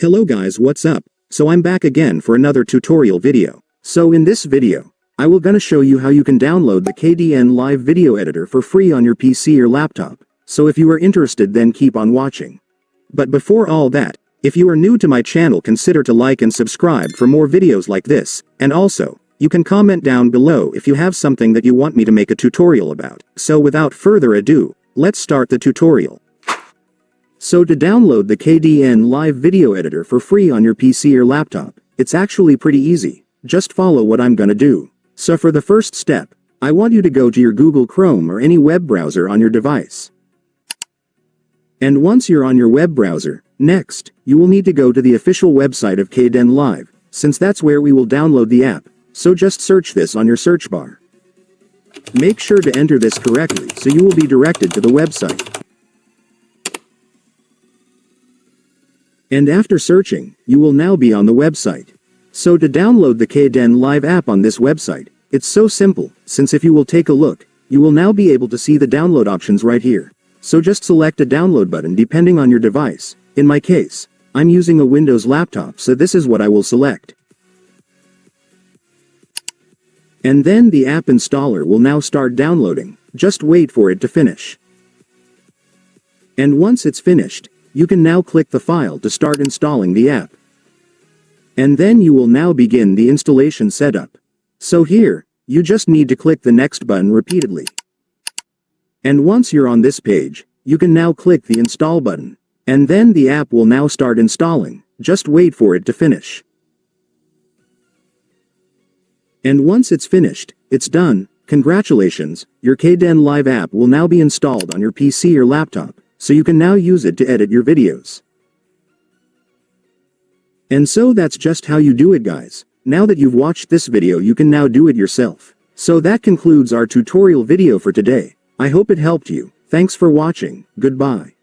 Hello guys, what's up? So I'm back again for another tutorial video. So in this video, I will gonna show you how you can download the KDENLive video editor for free on your PC or laptop. So if you are interested, then keep on watching. But before all that, if you are new to my channel, consider to like and subscribe for more videos like this, and also, you can comment down below if you have something that you want me to make a tutorial about. So without further ado, let's start the tutorial. So to download the KDENLive video editor for free on your PC or laptop, it's actually pretty easy. Just follow what I'm gonna do. So for the first step, I want you to go to your Google Chrome or any web browser on your device. And once you're on your web browser, next, you will need to go to the official website of KDENLive, since that's where we will download the app. So just search this on your search bar. Make sure to enter this correctly so you will be directed to the website. And after searching, you will now be on the website. So to download the KDENLive app on this website, it's so simple, since if you will take a look, you will now be able to see the download options right here. So just select a download button depending on your device. In my case, I'm using a Windows laptop, so this is what I will select. And then the app installer will now start downloading. Just wait for it to finish. And once it's finished, you can now click the file to start installing the app. And then you will now begin the installation setup. So here, you just need to click the next button repeatedly. And once you're on this page, you can now click the install button. And then the app will now start installing. Just wait for it to finish. And once it's finished, it's done. Congratulations, your KDENLive app will now be installed on your PC or laptop, so you can now use it to edit your videos. And so that's just how you do it, guys. Now that you've watched this video, you can now do it yourself. So that concludes our tutorial video for today. I hope it helped you. Thanks for watching. Goodbye.